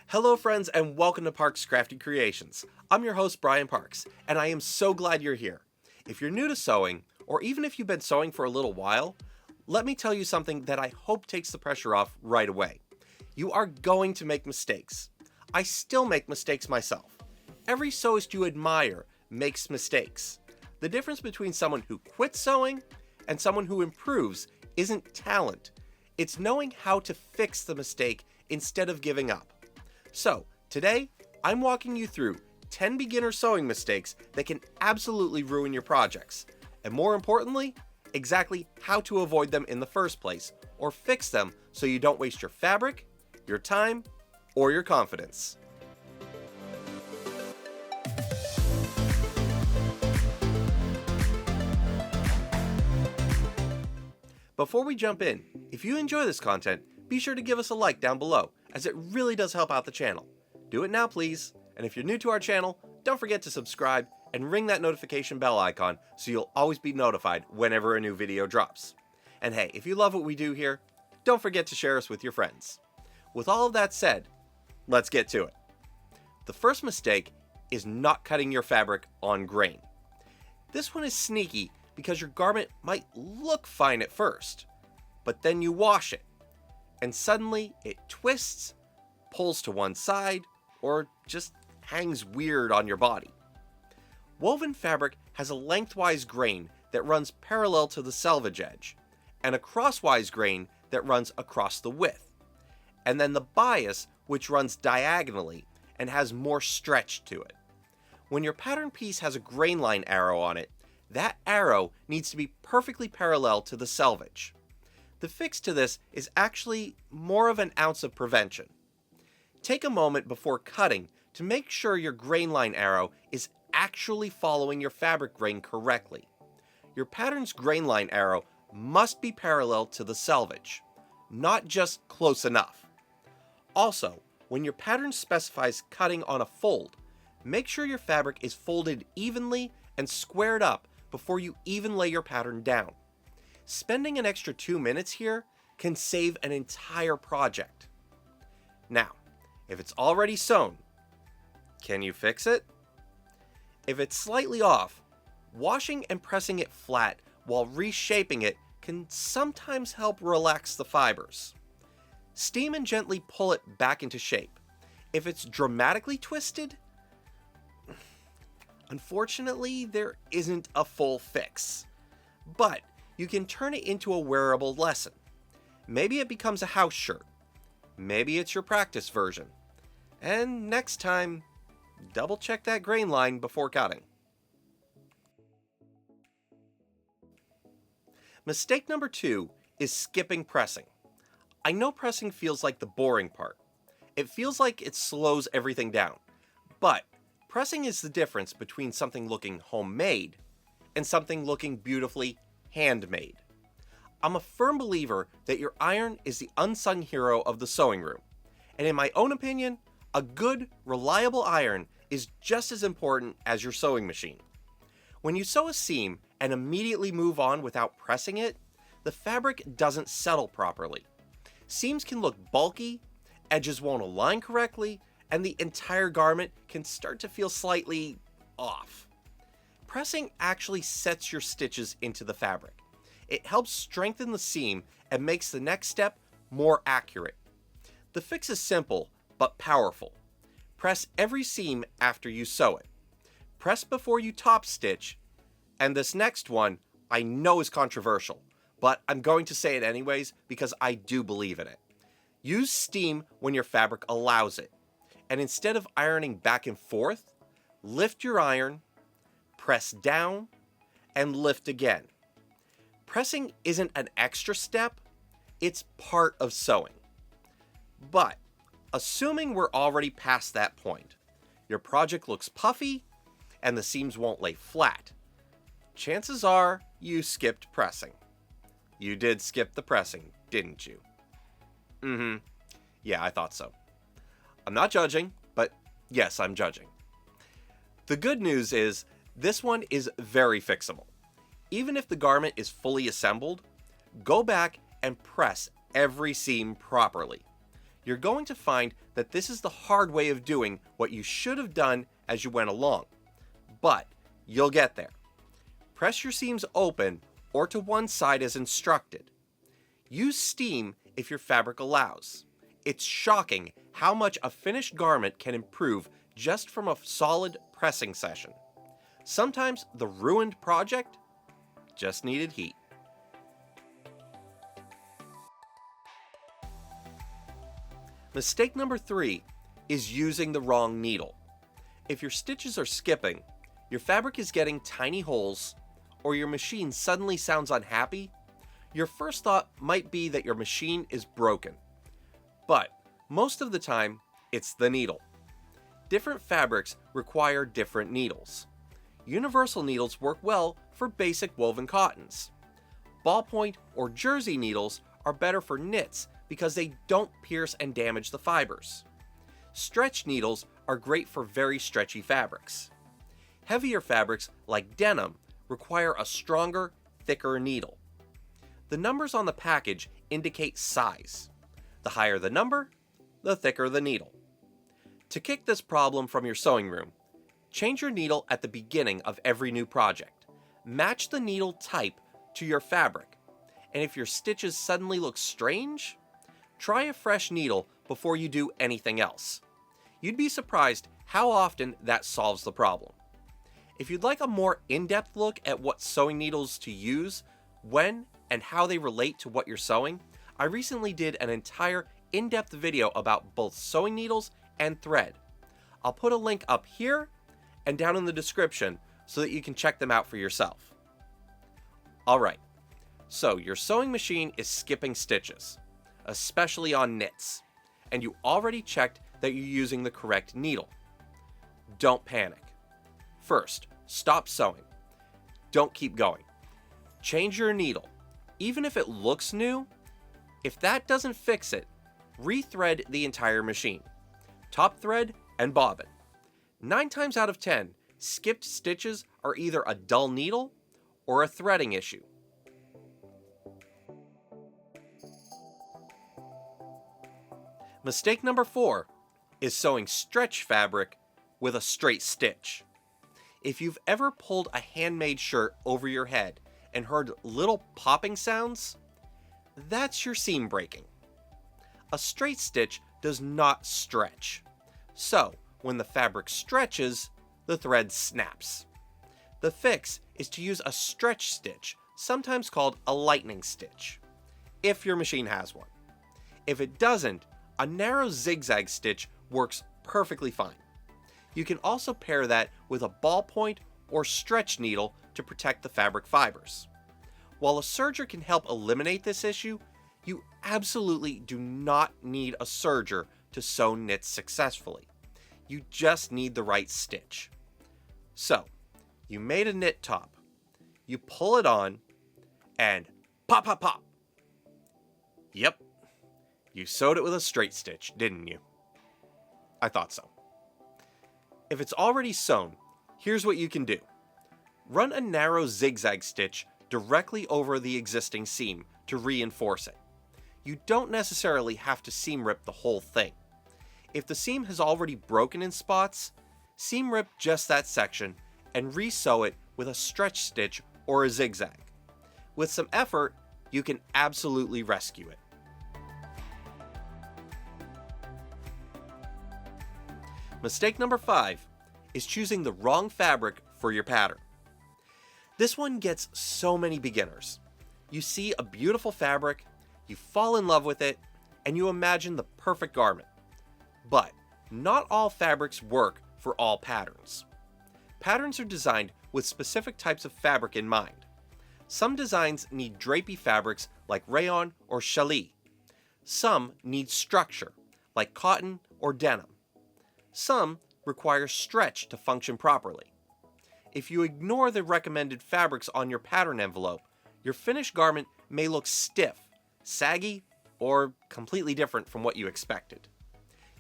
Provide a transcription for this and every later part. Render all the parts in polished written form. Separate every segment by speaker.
Speaker 1: Hello friends and welcome to Parks Crafty Creations. I'm your host Brian Parks, and I am so glad you're here. If you're new to sewing, or even if you've been sewing for a little while, let me tell you something that I hope takes the pressure off right away. You are going to make mistakes. I still make mistakes myself. Every sewist you admire makes mistakes. The difference between someone who quits sewing and someone who improves isn't talent. It's knowing how to fix the mistake instead of giving up. So, today, I'm walking you through 10 beginner sewing mistakes that can absolutely ruin your projects. And more importantly, exactly how to avoid them in the first place, or fix them so you don't waste your fabric, your time, or your confidence. Before we jump in, if you enjoy this content, be sure to give us a like down below, as it really does help out the channel. Do it now, please. And if you're new to our channel, don't forget to subscribe and ring that notification bell icon so you'll always be notified whenever a new video drops. And hey, if you love what we do here, don't forget to share us with your friends. With all of that said, let's get to it. The first mistake is not cutting your fabric on grain. This one is sneaky because your garment might look fine at first, but then you wash it, and suddenly it twists, pulls to one side, or just hangs weird on your body. Woven fabric has a lengthwise grain that runs parallel to the selvage edge, and a crosswise grain that runs across the width, and then the bias which runs diagonally and has more stretch to it. When your pattern piece has a grain line arrow on it, that arrow needs to be perfectly parallel to the selvage. The fix to this is actually more of an ounce of prevention. Take a moment before cutting to make sure your grain line arrow is actually following your fabric grain correctly. Your pattern's grain line arrow must be parallel to the selvage, not just close enough. Also, when your pattern specifies cutting on a fold, make sure your fabric is folded evenly and squared up before you even lay your pattern down. Spending an extra 2 minutes here can save an entire project. Now, if it's already sewn, can you fix it? If it's slightly off, washing and pressing it flat while reshaping it can sometimes help relax the fibers. Steam and gently pull it back into shape. If it's dramatically twisted, unfortunately, there isn't a full fix. But you can turn it into a wearable lesson. Maybe it becomes a house shirt. Maybe it's your practice version. And next time, double check that grain line before cutting. Mistake number 2 is skipping pressing. I know pressing feels like the boring part. It feels like it slows everything down. But pressing is the difference between something looking homemade and something looking beautifully handmade. I'm a firm believer that your iron is the unsung hero of the sewing room. And in my own opinion, a good, reliable iron is just as important as your sewing machine. When you sew a seam and immediately move on without pressing it, the fabric doesn't settle properly. Seams can look bulky, edges won't align correctly, and the entire garment can start to feel slightly off. Pressing actually sets your stitches into the fabric. It helps strengthen the seam and makes the next step more accurate. The fix is simple, but powerful. Press every seam after you sew it. Press before you top stitch, and this next one I know is controversial, but I'm going to say it anyways because I do believe in it. Use steam when your fabric allows it, and instead of ironing back and forth, lift your iron, press down, and lift again. Pressing isn't an extra step, it's part of sewing. But, assuming we're already past that point, your project looks puffy, and the seams won't lay flat, chances are you skipped pressing. You did skip the pressing, didn't you? Yeah, I thought so. I'm not judging, but yes, I'm judging. The good news is, this one is very fixable. Even if the garment is fully assembled, go back and press every seam properly. you're going to find that this is the hard way of doing what you should have done as you went along. But you'll get there. Press your seams open or to one side as instructed. Use steam if your fabric allows. It's shocking how much a finished garment can improve just from a solid pressing session. Sometimes the ruined project just needed heat. Mistake number 3 is using the wrong needle. If your stitches are skipping, your fabric is getting tiny holes, or your machine suddenly sounds unhappy, your first thought might be that your machine is broken. But most of the time, it's the needle. Different fabrics require different needles. Universal needles work well for basic woven cottons. Ballpoint or jersey needles are better for knits because they don't pierce and damage the fibers. Stretch needles are great for very stretchy fabrics. Heavier fabrics like denim require a stronger, thicker needle. The numbers on the package indicate size. The higher the number, the thicker the needle. To kick this problem from your sewing room, change your needle at the beginning of every new project. Match the needle type to your fabric, and if your stitches suddenly look strange, try a fresh needle before you do anything else. You'd be surprised how often that solves the problem. If you'd like a more in-depth look at what sewing needles to use, when and how they relate to what you're sewing, I recently did an entire in-depth video about both sewing needles and thread. I'll put a link up here and down in the description so that you can check them out for yourself. Alright, so your sewing machine is skipping stitches, especially on knits, and you already checked that you're using the correct needle. Don't panic. First, stop sewing. Don't keep going. Change your needle. Even if it looks new, if that doesn't fix it, rethread the entire machine. Top thread and bobbin. 9 times out of 10, skipped stitches are either a dull needle or a threading issue. Mistake number 4 is sewing stretch fabric with a straight stitch. If you've ever pulled a handmade shirt over your head and heard little popping sounds, that's your seam breaking. A straight stitch does not stretch. So, when the fabric stretches, the thread snaps. The fix is to use a stretch stitch, sometimes called a lightning stitch, if your machine has one. If it doesn't, a narrow zigzag stitch works perfectly fine. You can also pair that with a ballpoint or stretch needle to protect the fabric fibers. While a serger can help eliminate this issue, you absolutely do not need a serger to sew knits successfully. You just need the right stitch. So, you made a knit top. You pull it on, and pop, pop, pop. Yep, you sewed it with a straight stitch, didn't you? I thought so. If it's already sewn, here's what you can do. Run a narrow zigzag stitch directly over the existing seam to reinforce it. You don't necessarily have to seam rip the whole thing. If the seam has already broken in spots, seam rip just that section and re-sew it with a stretch stitch or a zigzag. With some effort, you can absolutely rescue it. Mistake number 5 is choosing the wrong fabric for your pattern. This one gets so many beginners. You see a beautiful fabric, you fall in love with it, and you imagine the perfect garment. But not all fabrics work for all patterns. Patterns are designed with specific types of fabric in mind. Some designs need drapey fabrics like rayon or challis. Some need structure, like cotton or denim. Some require stretch to function properly. If you ignore the recommended fabrics on your pattern envelope, your finished garment may look stiff, saggy, or completely different from what you expected.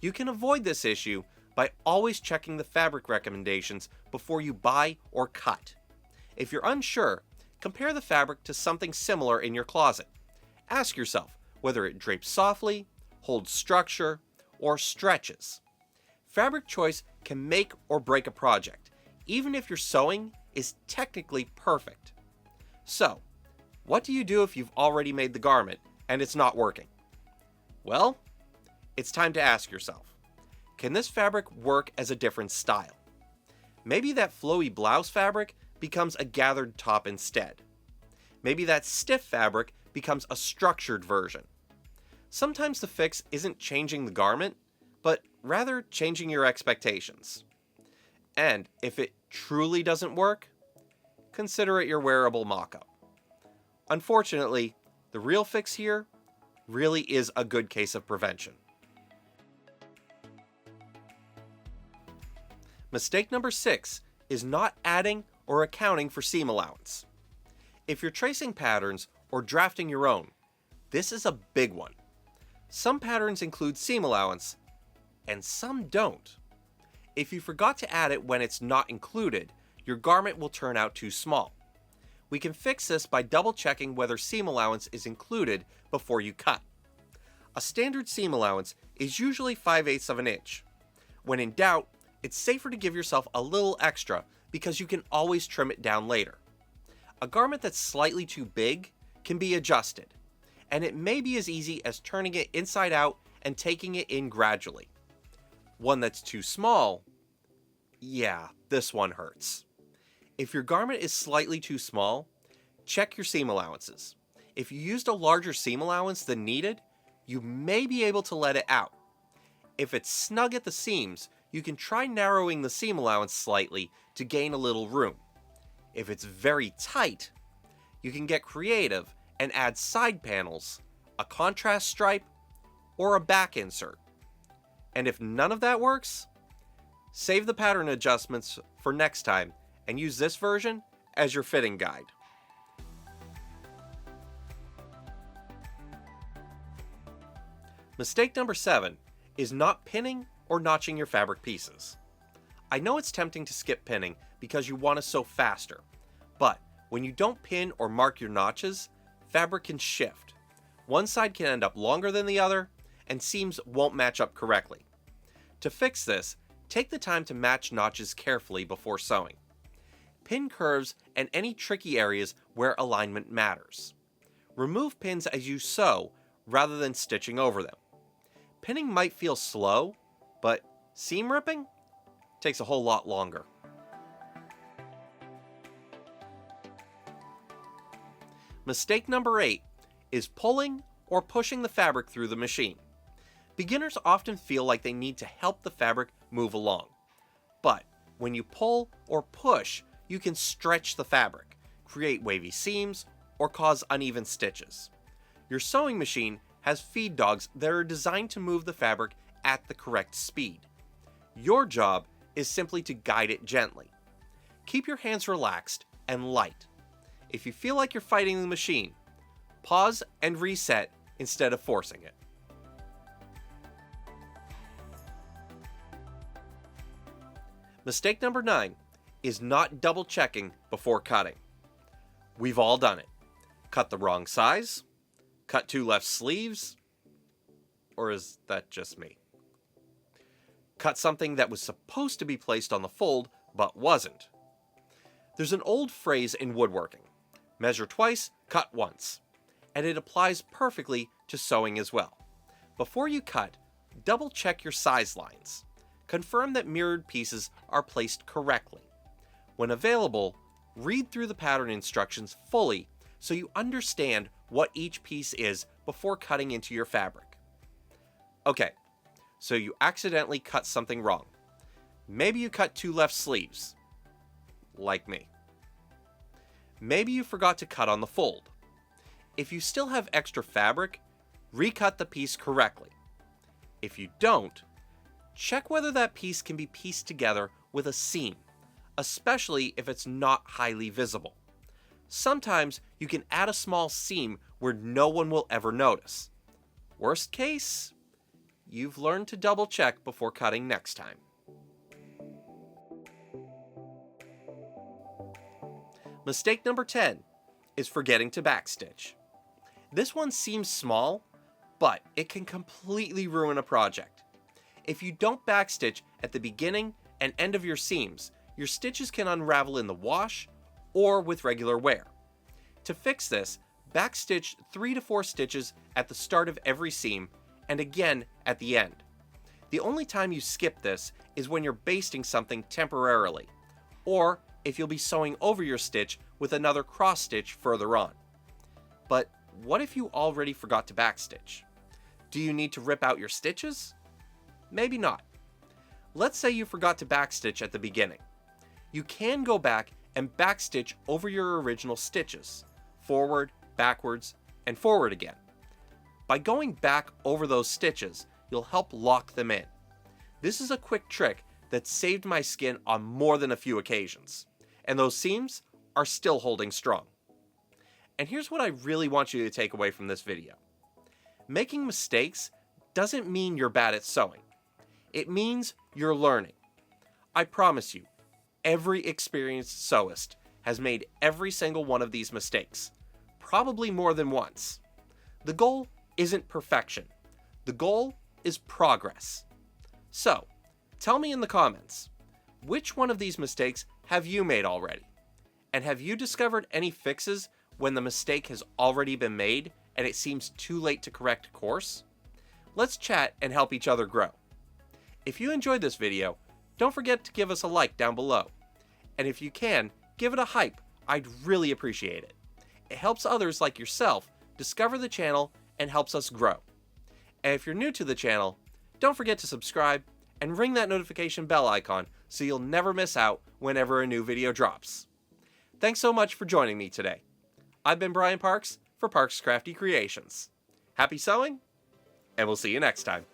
Speaker 1: You can avoid this issue by always checking the fabric recommendations before you buy or cut. If you're unsure, compare the fabric to something similar in your closet. Ask yourself whether it drapes softly, holds structure, or stretches. Fabric choice can make or break a project, even if your sewing is technically perfect. So, what do you do if you've already made the garment and it's not working? Well, it's time to ask yourself, can this fabric work as a different style? Maybe that flowy blouse fabric becomes a gathered top instead. Maybe that stiff fabric becomes a structured version. Sometimes the fix isn't changing the garment, but rather changing your expectations. And if it truly doesn't work, consider it your wearable mock-up. Unfortunately, the real fix here really is a good case of prevention. Mistake number 6 is not adding or accounting for seam allowance. If you're tracing patterns or drafting your own, this is a big one. Some patterns include seam allowance, and some don't. If you forgot to add it when it's not included, your garment will turn out too small. We can fix this by double checking whether seam allowance is included before you cut. A standard seam allowance is usually 5/8 of an inch. When in doubt, it's safer to give yourself a little extra because you can always trim it down later. A garment that's slightly too big can be adjusted, and it may be as easy as turning it inside out and taking it in gradually. One that's too small, yeah, this one hurts. If your garment is slightly too small, check your seam allowances. If you used a larger seam allowance than needed, you may be able to let it out. If it's snug at the seams, you can try narrowing the seam allowance slightly to gain a little room. If it's very tight, you can get creative and add side panels, a contrast stripe, or a back insert. And if none of that works, save the pattern adjustments for next time and use this version as your fitting guide. Mistake number 7 is not pinning or notching your fabric pieces. I know it's tempting to skip pinning because you want to sew faster, but when you don't pin or mark your notches, fabric can shift. One side can end up longer than the other, and seams won't match up correctly. To fix this, take the time to match notches carefully before sewing. Pin curves and any tricky areas where alignment matters. Remove pins as you sew rather than stitching over them. Pinning might feel slow, but seam ripping takes a whole lot longer. Mistake number 8 is pulling or pushing the fabric through the machine. Beginners often feel like they need to help the fabric move along. But when you pull or push, you can stretch the fabric, create wavy seams, or cause uneven stitches. Your sewing machine has feed dogs that are designed to move the fabric at the correct speed. Your job is simply to guide it gently. Keep your hands relaxed and light. If you feel like you're fighting the machine, pause and reset instead of forcing it. Mistake number 9 is not double checking before cutting. We've all done it. Cut the wrong size, cut 2 left sleeves, or is that just me? Cut something that was supposed to be placed on the fold but wasn't. There's an old phrase in woodworking, measure twice, cut once, and it applies perfectly to sewing as well. Before you cut, double check your size lines. Confirm that mirrored pieces are placed correctly. When available, read through the pattern instructions fully so you understand what each piece is before cutting into your fabric. Okay, so you accidentally cut something wrong. Maybe you cut 2 left sleeves, like me. Maybe you forgot to cut on the fold. If you still have extra fabric, recut the piece correctly. If you don't, check whether that piece can be pieced together with a seam, especially if it's not highly visible. Sometimes you can add a small seam where no one will ever notice. Worst case, you've learned to double check before cutting next time. Mistake number 10 is forgetting to backstitch. This one seems small, but it can completely ruin a project. If you don't backstitch at the beginning and end of your seams, your stitches can unravel in the wash or with regular wear. To fix this, backstitch 3 to 4 stitches at the start of every seam and again at the end. The only time you skip this is when you're basting something temporarily, or if you'll be sewing over your stitch with another cross stitch further on. But what if you already forgot to backstitch? Do you need to rip out your stitches? Maybe not. Let's say you forgot to backstitch at the beginning. You can go back and backstitch over your original stitches, forward, backwards, and forward again. By going back over those stitches, you'll help lock them in. This is a quick trick that saved my skin on more than a few occasions, and those seams are still holding strong. And here's what I really want you to take away from this video. Making mistakes doesn't mean you're bad at sewing. It means you're learning. I promise you, every experienced sewist has made every single one of these mistakes, probably more than once. The goal isn't perfection. The goal is progress. So, tell me in the comments, which one of these mistakes have you made already? And have you discovered any fixes when the mistake has already been made and it seems too late to correct course? Let's chat and help each other grow. If you enjoyed this video, don't forget to give us a like down below. And if you can, give it a hype. I'd really appreciate it. It helps others like yourself discover the channel and helps us grow. And if you're new to the channel, don't forget to subscribe and ring that notification bell icon so you'll never miss out whenever a new video drops. Thanks so much for joining me today. I've been Brian Parks for Parks Crafty Creations. Happy sewing, and we'll see you next time.